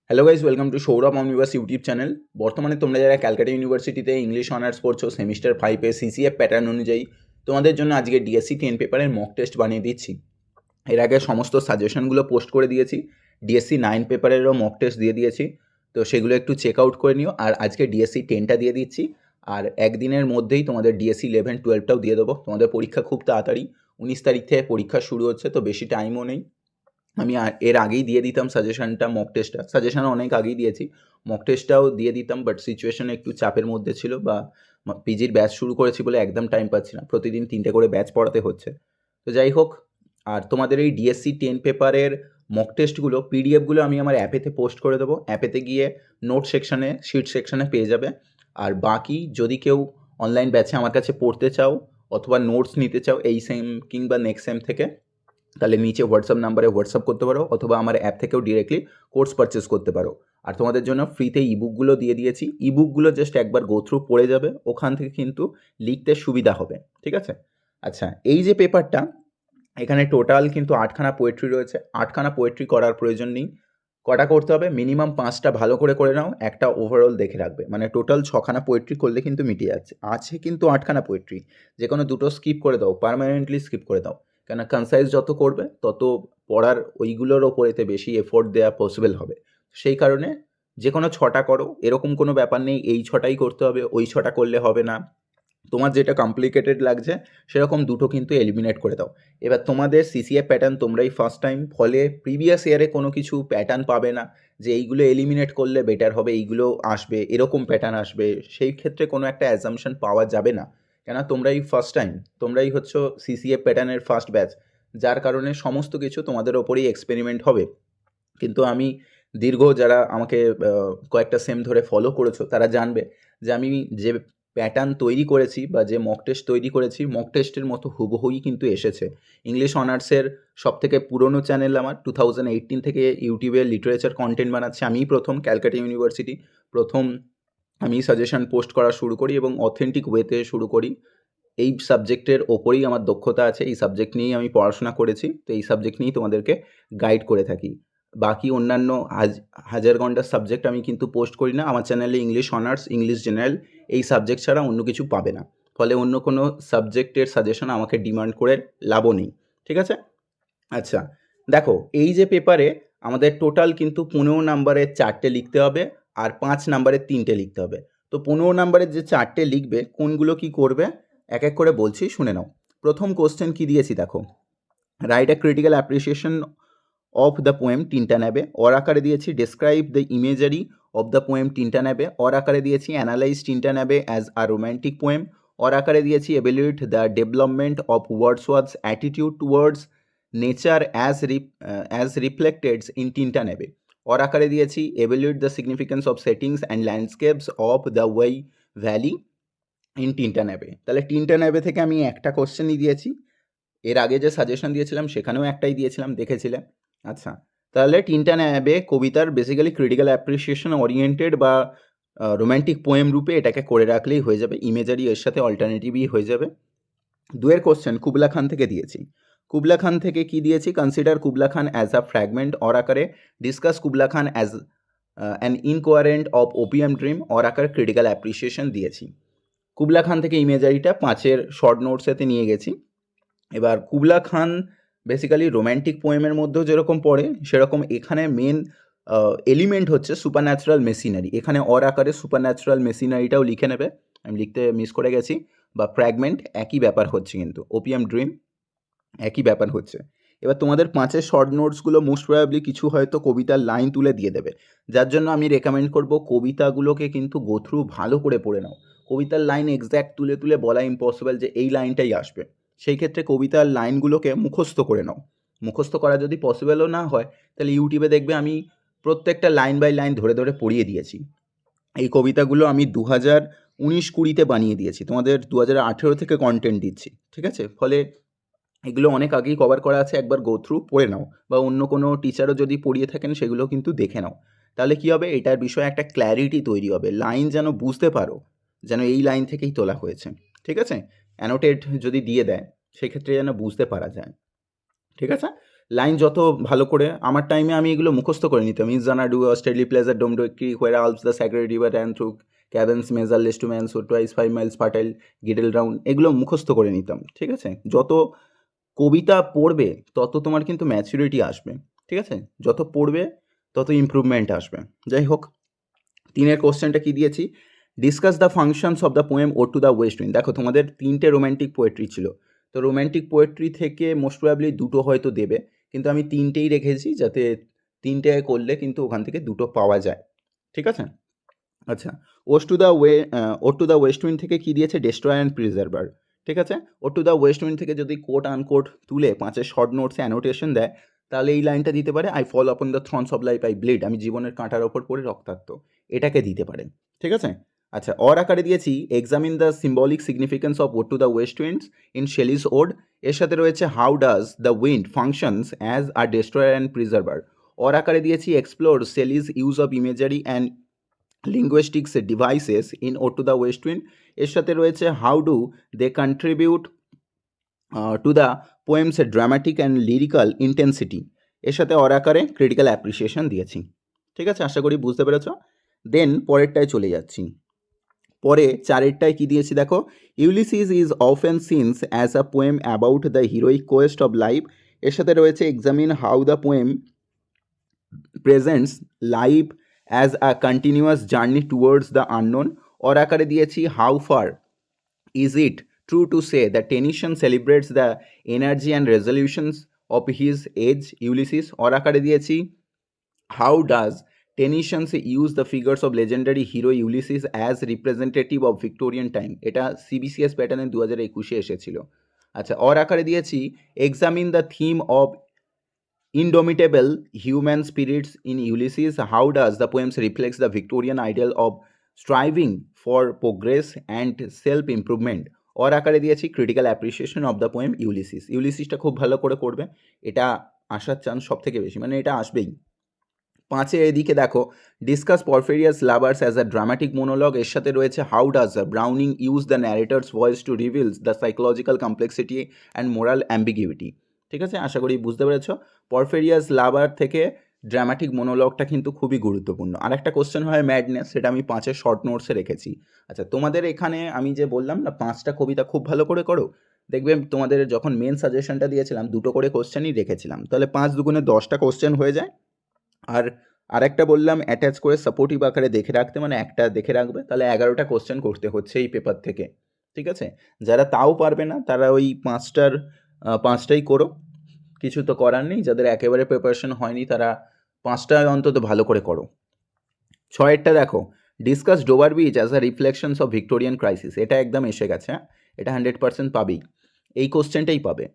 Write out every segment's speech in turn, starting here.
Hello guys, welcome to Sourav omnibus YouTube channel. বর্তমানে তোমরা যারা ক্যালকাটা ইউনিভার্সিটিতে ইংলিশ অনার্স পড়ছো সেমিস্টার 5-এ সিসিএফ প্যাটার্ন অনুযায়ী তোমাদের জন্য আজকে ডিএসসি 10 পেপারের মক টেস্ট বানিয়ে দিচ্ছি। এর আগে সমস্ত সাজেশনগুলো পোস্ট করে দিয়েছি, ডিএসসি 9 পেপারেরও মক টেস্ট দিয়ে দিয়েছি, তো সেগুলো একটু চেক আউট করে নিও। আর আজকে ডিএসসি 10টা দিয়ে দিচ্ছি, আর একদিনের মধ্যেই তোমাদের ডিএসসি 11-12টাও দিয়ে দেবো। তোমাদের পরীক্ষা খুব তাড়াতাড়ি 19 তারিখ থেকে পরীক্ষা শুরু হচ্ছে, তো বেশি টাইমও নেই। আমি এর আগেই দিয়ে দিতাম সাজেশনটা, মক টেস্টটা সাজেশন অনেক আগেই দিয়েছি, মক টেস্টটাও দিয়ে দিতাম, বাট সিচুয়েশন একটু চাপের মধ্যে ছিল, বা পিজির ব্যাচ শুরু করেছি বলে একদম টাইম পাচ্ছি না, প্রতিদিন 3টে করে ব্যাচ পড়াতে হচ্ছে। তো যাই হোক, আর তোমাদের এই ডিএসসি 10 পেপারের মক টেস্টগুলো পিডিএফগুলো আমি আমার অ্যাপেতে পোস্ট করে দেবো। অ্যাপেতে গিয়ে নোট সেকশানে, শিট সেকশানে পেয়ে যাবে। আর বাকি যদি কেউ অনলাইন ব্যাচে আমার কাছে পড়তে চাও অথবা নোটস নিতে চাও এই সেম কিংবা নেক্সট সেম থেকে, তাহলে নিচে হোয়াটসঅ্যাপ নাম্বারে হোয়াটসঅ্যাপ করতে পারো, অথবা আমার অ্যাপ থেকেও ডিরেক্টলি কোর্স পারচেস করতে পারো। আর তোমাদের জন্য ফ্রিতে ইবুকগুলো দিয়ে দিয়েছি, ইবুকগুলো জাস্ট একবার গো থ্রু পড়ে যাবে, ওখান থেকে কিন্তু লিখতে সুবিধা হবে, ঠিক আছে? আচ্ছা, এই যে পেপারটা, এখানে টোটাল কিন্তু 8খানা পোয়েট্রি রয়েছে। 8খানা পোয়েট্রি করার প্রয়োজন নেই, কটা করতে হবে, মিনিমাম 5টা ভালো করে করে নাও, একটা ওভারঅল দেখে রাখবে, মানে টোটাল 6খানা পোয়েট্রি করলে কিন্তু মিটিয়ে যাচ্ছে। আছে কিন্তু 8খানা পোয়েট্রি, যে কোনো দুটো স্কিপ করে দাও, পার্মানেন্টলি স্কিপ করে দাও, কেন কনসাইজ যত করবে তত পড়ার ওইগুলোর ওপরেতে বেশি এফোর্ট দেওয়া পসিবল হবে। সেই কারণে যে কোনো 6টা করো, এরকম কোনো ব্যাপার নেই এই 6টাই করতে হবে, ওই 6টা করলে হবে না। তোমার যেটা কমপ্লিকেটেড লাগছে সেরকম দুটো কিন্তু এলিমিনেট করে দাও। এবার তোমাদের সিসিএফ প্যাটার্ন তোমরাই ফার্স্ট টাইম, ফলে প্রিভিয়াস ইয়ারে কোনো কিছু প্যাটার্ন পাবে না যে এইগুলো এলিমিনেট করলে বেটার হবে, এইগুলো আসবে, এরকম প্যাটার্ন আসবে, সেই ক্ষেত্রে কোনো একটা অ্যাজাম্পশন পাওয়া যাবে না। কেন তোমরাই ফার্স্ট টাইম, তোমরাই হচ্ছে সিসিএফ প্যাটার্নের ফার্স্ট ব্যাচ, যার কারণে সমস্ত কিছু তোমাদের ওপরেই এক্সপেরিমেন্ট হবে। কিন্তু আমি দীর্ঘ, যারা আমাকে কয়েকটা সেম ধরে ফলো করেছো তারা জানবে যে আমি যে প্যাটার্ন তৈরি করেছি বা যে মক টেস্ট তৈরি করেছি, মক টেস্টের মতো হুবহুই কিন্তু এসেছে। ইংলিশ অনার্সের সবথেকে পুরনো চ্যানেল আমার, 2018 থেকে ইউটিউবে লিটারেচার কন্টেন্ট বানাচ্ছে আমিই প্রথম, ক্যালকাটা ইউনিভার্সিটি প্রথম আমি সাজেশন পোস্ট করা শুরু করি এবং অথেন্টিক ওয়েতে শুরু করি। এই সাবজেক্টের ওপরেই আমার দক্ষতা আছে, এই সাবজেক্ট নিয়েই আমি পড়াশোনা করেছি, তো এই সাবজেক্ট নিয়েই তোমাদেরকে গাইড করে থাকি। বাকি অন্যান্য হাজার ঘন্টার সাবজেক্ট আমি কিন্তু পোস্ট করি না আমার চ্যানেলে। ইংলিশ অনার্স, ইংলিশ জেনারেল এই সাবজেক্ট ছাড়া অন্য কিছু পাবে না, ফলে অন্য কোনো সাবজেক্টের সাজেশন আমাকে ডিমান্ড করে লাভও নেই, ঠিক আছে? আচ্ছা, দেখো এই যে পেপারে আমাদের টোটাল কিন্তু 15 নাম্বারের 4টে লিখতে হবে, আর 5 নাম্বারের 3টে লিখতে হবে। তো 15 নাম্বারের যে 4টে লিখবে কোনগুলো কি করবে এক এক করে বলছি, শুনে নাও। প্রথম কোশ্চেন কি দিয়েছি দেখো, write a critical appreciation of the poem, 3টা নেবে। অর আকারে দিয়েছি describe the imagery of the poem, 3টা নেবে। অর আকারে দিয়েছি অ্যানালাইজ, 3টা নেবে as a romantic poem. Or আকারে দিয়েছি evaluate the development of Wordsworth's attitude towards nature as reflected in, 3টা নেবে। অর আকারে দিয়েছি evaluate the significance of settings and landscapes of the Wye Valley, in, 3টা নেবে। তাহলে 3টা নেবে থেকে আমি একটা কোশ্চেনই দিয়েছি, এর আগে যে সাজেশন দিয়েছিলাম সেখানেও একটাই দিয়েছিলাম, দেখেছিলে। আচ্ছা, তাহলে 3টা নেবে কবিতার বেসিক্যালি ক্রিটিক্যাল অ্যাপ্রিসিয়েশন ওরিয়েন্টেড বা রোম্যান্টিক পোয়েম রূপে এটাকে করে রাখলেই হয়ে যাবে, ইমেজারি এর সাথে অল্টারনেটিভই হয়ে যাবে। 2এর কোশ্চেন কুবলা খান থেকে দিয়েছি। কুবলা খান থেকে কি দিয়েছি, consider Kubla Khan as a fragment. Or আকারে discuss Kubla Khan as an incoherent of opium dream. Or আকারে ক্রিটিক্যাল অ্যাপ্রিসিয়েশন দিয়েছি। কুবলা খান থেকে ইমেজারিটা 5এর শর্ট নোটসেতে নিয়ে গেছি। এবার কুবলা খান বেসিক্যালি রোম্যান্টিক পোয়েমের মধ্যেও যেরকম পড়ে সেরকম এখানে মেন এলিমেন্ট হচ্ছে সুপার ন্যাচারাল মেশিনারি। এখানে অর আকারে সুপার ন্যাচারাল মেশিনারিটাও লিখে নেবে, আমি লিখতে মিস করে গেছি। বা ফ্র্যাগমেন্ট একই ব্যাপার হচ্ছে, কিন্তু ওপিয়াম ড্রিম একই ব্যাপার হচ্ছে। এবার তোমাদের 5এর শর্ট নোটসগুলো মোস্ট প্রবাবলি কিছু হয়তো কবিতার লাইন তুলে দিয়ে দেবে, যার জন্য আমি রেকমেন্ড করব কবিতাগুলোকে কিন্তু গো থ্রু ভালো করে পড়ে নাও। কবিতার লাইন এক্স্যাক্ট তুলে তুলে বলা ইম্পসিবল যে এই লাইনটাই আসবে, সেই ক্ষেত্রে কবিতার লাইনগুলোকে মুখস্থ করে নাও। মুখস্থ করা যদি পসিবলও না হয় তাহলে ইউটিউবে দেখবে আমি প্রত্যেকটা লাইন বাই লাইন ধরে ধরে পড়িয়ে দিয়েছি। এই কবিতাগুলো আমি 2019-20 বানিয়ে দিয়েছি, তোমাদের 2018 থেকে কন্টেন্ট দিচ্ছি, ঠিক আছে? ফলে এগুলো অনেক আগেই কভার করা আছে, একবার গো থ্রু পড়ে নাও, বা অন্য কোনো টিচারও যদি পড়িয়ে থাকেন সেগুলো কিন্তু দেখে নাও। তাহলে কী হবে, এটার বিষয়ে একটা ক্ল্যারিটি তৈরি হবে, লাইন যেন বুঝতে পারো যেন এই লাইন থেকেই তোলা হয়েছে, ঠিক আছে? অ্যানোটেট যদি দিয়ে দেয় সেক্ষেত্রে যেন বুঝতে পারা যায়, ঠিক আছে? লাইন যত ভালো করে, আমার টাইমে আমি এগুলো মুখস্থ করে নিতাম। Is Xanadu a stately pleasure dome decree where Alph the sacred river and through caverns measureless to man's twice 5 miles fertile গিডেল রাউন্ড, এগুলো মুখস্থ করে নিতাম। ঠিক আছে, যত কবিতা পড়বে তত তোমার কিন্তু ম্যাচুরিটি আসবে। ঠিক আছে, যত পড়বে তত ইমপ্রুভমেন্ট আসবে। যাই হোক, 3 কোশ্চেনটা কি দিয়েছি, discuss the functions of the poem ode to the west wind. দেখো তোমাদের 3টে রোম্যান্টিক পোয়েট্রি ছিল, তো রোম্যান্টিক পোয়েট্রি থেকে মোস্ট প্রবাবলি 2টো হয়তো দেবে, কিন্তু আমি 3টেই রেখেছি যাতে 3টে করলে কিন্তু ওখান থেকে 2টো পাওয়া যায়। ঠিক আছে, আচ্ছা, ও টু দ্য ওয়েস্ট উইন্ড থেকে কি দিয়েছে, ডেস্ট্রয় অ্যান্ড প্রিজার্ভার। ঠিক আছে, ও টু দ্য ওয়েস্ট উইন্ড থেকে যদি কোট আনকোট তুলে 5 শর্ট নোটসে অ্যানোটেশন দেয়, তাহলে এই লাইনটা দিতে পারে, I fall upon the thorns of life I bleed, আমি জীবনের কাঁটার ওপর পড়ে রক্তাক্ত, এটাকে দিতে পারে। ঠিক আছে, আচ্ছা, অর আকারে দিয়েছি examine the symbolic significance of ode to the west winds in Shelley's ode, এর সাথে রয়েছে how does the wind functions as a destroyer and preserver. Or আকারে দিয়েছি explore Shelley's use of imagery and linguistics devices in ode to the west wind, এর সাথে রয়েছে how do they contribute to the poem's dramatic and lyrical intensity, এর সাথে or আকারে critical appreciation দিয়েছি। ঠিক আছে, আশা করি বুঝতে পেরেছ। দেন পরেরটায় চলে যাচ্ছি। পরে 4টায় কি দিয়েছি দেখো, Ulysses is often seen as a poem about the heroic quest of life, এর সাথে রয়েছে examine how the poem presents life as a continuous journey towards the unknown. Or আকারে দিয়েছি how far is it true to say the Tennyson celebrates the energy and resolutions of his age Ulysses. Or আকারে দিয়েছি how does Tennyson's use the figures of legendary hero Ulysses as representative of Victorian time, এটা CBCS প্যাটার্নে 2021 এসেছিল। আচ্ছা, or আকারে দিয়েছি examine the theme of indomitable human spirits in Ulysses. How does the poem reflects the Victorian ideal of striving for progress and self-improvement? Or আকারে দিয়েছি critical appreciation of the poem Ulysses. ইউলিসিসটা খুব ভালো করে করবে, এটা আসার চান্স সব থেকে বেশি, মানে এটা আসবেই। 5 এদিকে দেখো, discuss Porphyria's lovers as a dramatic monologue, এর সাথে রয়েছে how does Browning use the narrator's voice to reveals the psychological complexity and moral ambiguity. ঠিক আছে, আশা করি বুঝতে পেরেছ। পরফেরিয়াস লাভার থেকে ড্রামাটিক মোনোলগটা কিন্তু খুবই গুরুত্বপূর্ণ। আর একটা কোশ্চেন হয় ম্যাডনেস, সেটা আমি 5 শর্ট নোটসে রেখেছি। আচ্ছা, তোমাদের এখানে আমি যে বললাম না 5টা কবিতা খুব ভালো করে করো, দেখবে তোমাদের যখন মেন সাজেশনটা দিয়েছিলাম 2টো করে কোশ্চেনই রেখেছিলাম, তাহলে 5 দুগুণে 10টা কোশ্চেন হয়ে যায়। আর আরেকটা বললাম অ্যাটাচ করে সাপোর্টিভ আকারে দেখে রাখতে, মানে একটা দেখে রাখবে, তাহলে 11টা কোশ্চেন করতে হচ্ছে এই পেপার থেকে। ঠিক আছে, যারা তাও পারবে না তারা ওই 5টাই করো, কিছু তো করার নেই। যাদের একেবারে প্রিপারেশন হয়নি তারা 5টায় অন্তত ভালো করে করো। 6টা দেখো, discuss Dover beach as a reflections of Victorian crisis, এটা একদম এসে গেছে, এটা 100% পাবেই, এই কোশ্চেনটাই পাবে।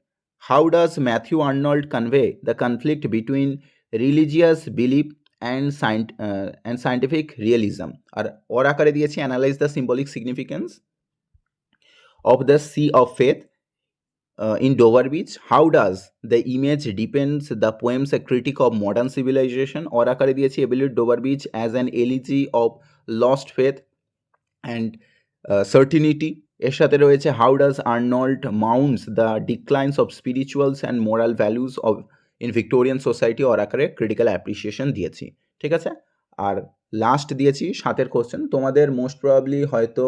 How does Matthew Arnold convey the conflict between religious belief and scientific realism. আর ওর আকারে দিয়েছি analyse the symbolic significance of the sea of faith in Dover Beach. How does the image depends the poem's a critique of modern civilization? और आकारे दिएছি evaluate Dover Beach as an elegy of lost faith and certainty. এর সাথে রয়েছে how does Arnold mounts the declines of spirituals and moral values of in Victorian society, और আকারে critical appreciation দিয়েছি। ঠিক আছে, আর last দিয়েছি 7 কোশ্চেন। তোমাদের মোস্ট প্রবাবলি হয়তো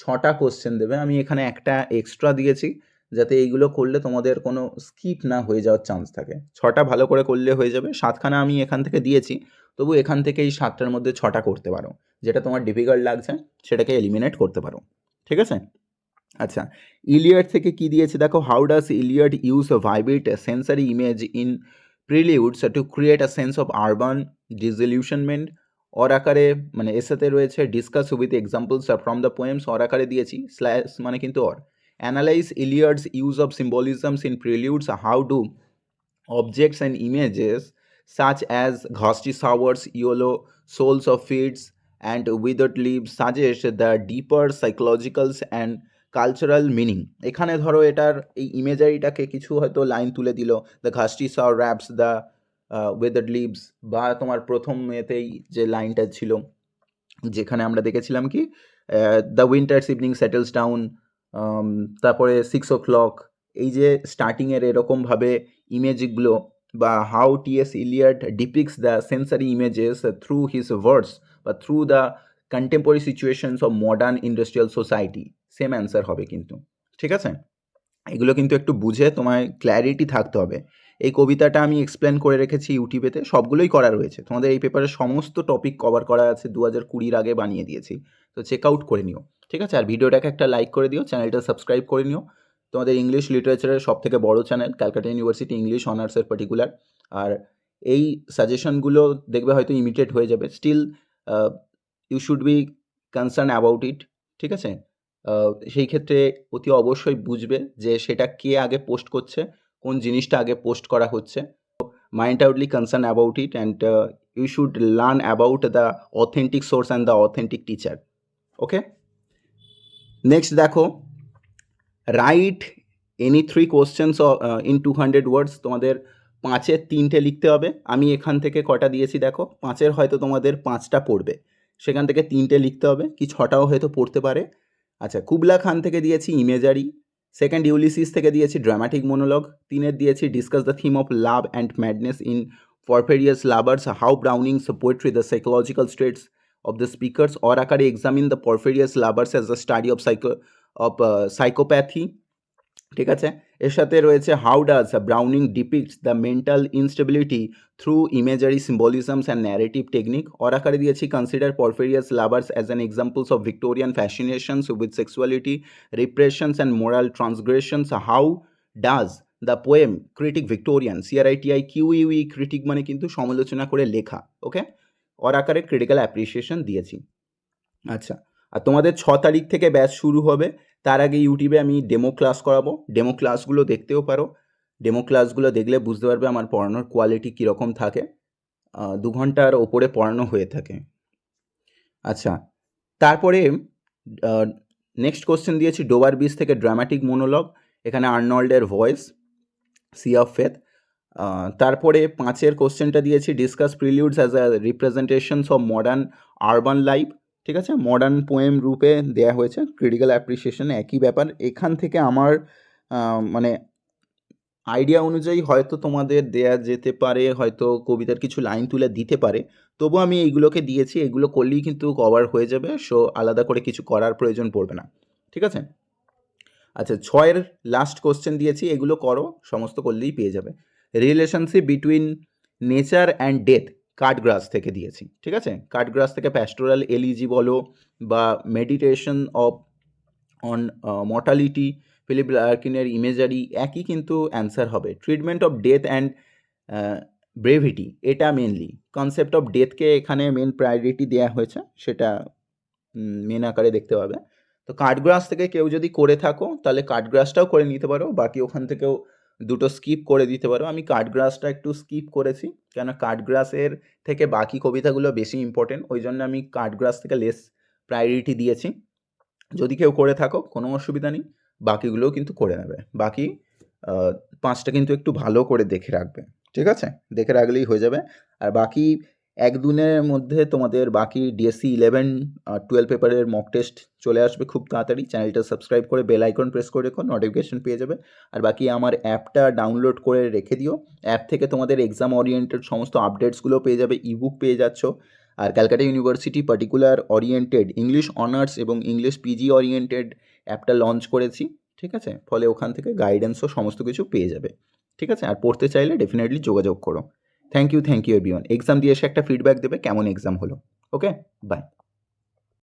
6টা কোশ্চেন দেবে, আমি এখানে একটা এক্সট্রা দিয়েছি যাতে এইগুলো করলে তোমাদের কোনো স্কিপ না হয়ে যাওয়ার চান্স থাকে। 6টা ভালো করে করলে হয়ে যাবে। 7খানা আমি এখান থেকে দিয়েছি, তবু এখান থেকে এই 7টার মধ্যে 6টা করতে পারো, যেটা তোমার ডিফিকাল্ট লাগছে সেটাকে এলিমিনেট করতে পারো। ঠিক আছে, আচ্ছা, ইলিয়াড থেকে কি দিয়েছে দেখো, how does Eliot use vibrate sensory image in Preludes to create a sense of urban disillusionment. Or আকারে মানে এর সাথে রয়েছে discuss with examples from the poems, or আকারে দিয়েছি স্ল্যাশ মানে কিন্তু or. Analyse Eliot's use of symbolisms in Preludes, how do objects and images such as ghastly showers, yellow souls of feet, and withered leaves suggest the deeper psychological and cultural meaning. এখানে ধরো এটার এই ইমেজারিটাকে কিছু হয়তো line তুলে দিল, the gusty shower wraps the withered leaves, বা তোমার প্রথম এতেই যে লাইনটা ছিল যেখানে আমরা দেখেছিলাম কি the winter's evening settles down, তারপরে 6 o'clock, এই যে স্টার্টিংয়ের এরকমভাবে ইমেজগুলো বা how T S. Eliot depicts the sensory images through his words বা through the contemporary situations of modern industrial society, same answer হবে কিন্তু, ঠিক আছে? এগুলো কিন্তু একটু বুঝে তোমায় ক্ল্যারিটি থাকতে হবে। এই কবিতাটা আমি এক্সপ্লেন করে রেখেছি ইউটিউবেতে, সবগুলোই করা রয়েছে। তোমাদের এই পেপারের সমস্ত টপিক কভার করা আছে, 2020 আগে বানিয়ে দিয়েছি, তো চেক আউট করে নিও, ঠিক আছে? আর ভিডিওটাকে একটা লাইক করে দিও, চ্যানেলটা সাবস্ক্রাইব করে নিও। তোমাদের ইংলিশ লিটারেচারের সব থেকে বড় চ্যানেল, ক্যালকাটা ইউনিভার্সিটি ইংলিশ অনার্সের পার্টিকুলার। আর এই সাজেশনগুলো দেখবে হয়তো ইমিটেট হয়ে যাবে, still you should be concern about it, ঠিক আছে? সেই ক্ষেত্রে অতি অবশ্যই বুঝবে যে সেটা কে আগে পোস্ট করছে, কোন জিনিসটা আগে পোস্ট করা হচ্ছে। Mind utterly concern about it and you should learn about the authentic source and the authentic teacher. Okay, next দেখো, write any 3 questions in 200 words. তোমাদের 5-এর 3টে লিখতে হবে। আমি এখান থেকে কটা দিয়েছি দেখো, 5-এর হয়তো তোমাদের 5টা পড়বে, সেখান থেকে 3টে লিখতে হবে, কি 6টাও হয়তো পড়তে পারে। আচ্ছা, কুবলা খান থেকে দিয়েছি ইমেজারি, সেকেন্ড ইউলিসিস থেকে দিয়েছি ড্রামাটিক মনোলগ, 3-এর দিয়েছি discuss the theme of love and madness in Porphyria's lovers, how Browning's poetry the psychological states of the speakers, or আকারে examine the Porphyria's lovers as the study of psychopathy, ঠিক আছে? এর সাথে রয়েছে how does Browning depicts the mental instability through imagery symbolisms and narrative technique, or আকারে দিয়েছি consider Porphyria's lovers as an examples of Victorian fascinations with sexuality, repressions and moral ট্রান্সগ্রেশনস, how does the poem critique Victorian, CRITI QUE, critique মানে কিন্তু সমালোচনা করে লেখা, okay? Or আকারে critical appreciation দিয়েছি। আচ্ছা, আর তোমাদের 6 তারিখ থেকে ব্যাচ শুরু হবে, তার আগে ইউটিউবে আমি ডেমো ক্লাস করাবো, ডেমো ক্লাসগুলো দেখতেও পারো। ডেমো ক্লাসগুলো দেখলে বুঝতে পারবে আমার পড়ানোর কোয়ালিটি কীরকম থাকে। 2 ঘন্টার ওপরে পড়ানো হয়ে থাকে। আচ্ছা, তারপরে নেক্সট কোশ্চেন দিয়েছি ডোবার বিচ থেকে ড্রামাটিক মনোলগ, এখানে আর্নল্ডের ভয়েস, সি অফ ফেথ। তারপরে 5-এর কোশ্চেনটা দিয়েছি discuss Preludes as a representations of modern urban life, ঠিক আছে? মডার্ন পোয়েম রূপে দেয়া হয়েছে, ক্রিটিক্যাল অ্যাপ্রিসিয়েশন একই ব্যাপার। এখান থেকে আমার মানে আইডিয়া অনুযায়ী হয়তো তোমাদের দেয়া যেতে পারে, হয়তো কবিতার কিছু লাইন তুলে দিতে পারে, তবু আমি এইগুলোকে দিয়েছি, এগুলো করলেই কিন্তু কভার হয়ে যাবে, সো আলাদা করে কিছু করার প্রয়োজন পড়বে না, ঠিক আছে? আচ্ছা, 6-এর লাস্ট কোশ্চেন দিয়েছি, এগুলো করো, সমস্ত করলেই পেয়ে যাবে। Relationship between nature and death, কাঠগ্রাস থেকে দিয়েছি, ঠিক আছে? কাঠগ্রাস থেকে প্যাস্টোরাল এলিজি বলো বা meditation of on mortality, Philip লার্কিনের ইমেজারি, একই কিন্তু অ্যান্সার হবে। Treatment of death and brevity, এটা মেনলি কনসেপ্ট অফ ডেথকে এখানে মেন প্রায়োরিটি দেওয়া হয়েছে, সেটা মেন আকারে দেখতে পাবে। তো কাঠগ্রাস থেকে কেউ যদি করে থাকো তাহলে কাঠগ্রাসটাও করে নিতে পারো, বাকি ওখান থেকেও 2টো স্কিপ করে দিতে পারো। আমি কাঠগ্রাসটা একটু স্কিপ করেছি, কেন কাঠগ্রাসের থেকে বাকি কবিতাগুলো বেশি ইম্পর্টেন্ট, ওই জন্য আমি কাঠগ্রাস থেকে লেস প্রায়োরিটি দিয়েছি। যদি কেউ করে থাকো কোনো অসুবিধা নেই, বাকিগুলোও কিন্তু করে নেবে। বাকি 5টা কিন্তু একটু ভালো করে দেখে রাখবে, ঠিক আছে? দেখে রাখলেই হয়ে যাবে। আর বাকি 1-2 দিনের মধ্যে তোমাদের বাকি DSC 11 12 পেপারের মক টেস্ট চলে আসবে খুব তাড়াতাড়ি। চ্যানেলটা সাবস্ক্রাইব করে বেল আইকন প্রেস করে রেখো, নোটিফিকেশন পেয়ে যাবে। আর বাকি আমার অ্যাপটা ডাউনলোড করে রেখে দিও, অ্যাপ থেকে তোমাদের এক্সাম ওরিয়েন্টেড সমস্ত আপডেটসগুলো পেয়ে যাবে, ইবুক পেয়ে যাচ্ছ। আর Calcutta university particular oriented English honours এবং ইংলিশ পিজি ওরিয়েন্টেড অ্যাপটা লঞ্চ করেছি, ঠিক আছে? ফলে ওখান থেকে গাইডেন্সও সমস্ত কিছু পেয়ে যাবে, ঠিক আছে? আর পড়তে চাইলে ডেফিনেটলি যোগাযোগ করো। Thank you everyone. এক্সাম দিয়ে এসে একটা ফিডব্যাক দেবে কেমন এক্সাম হলো। ওকে, বাই।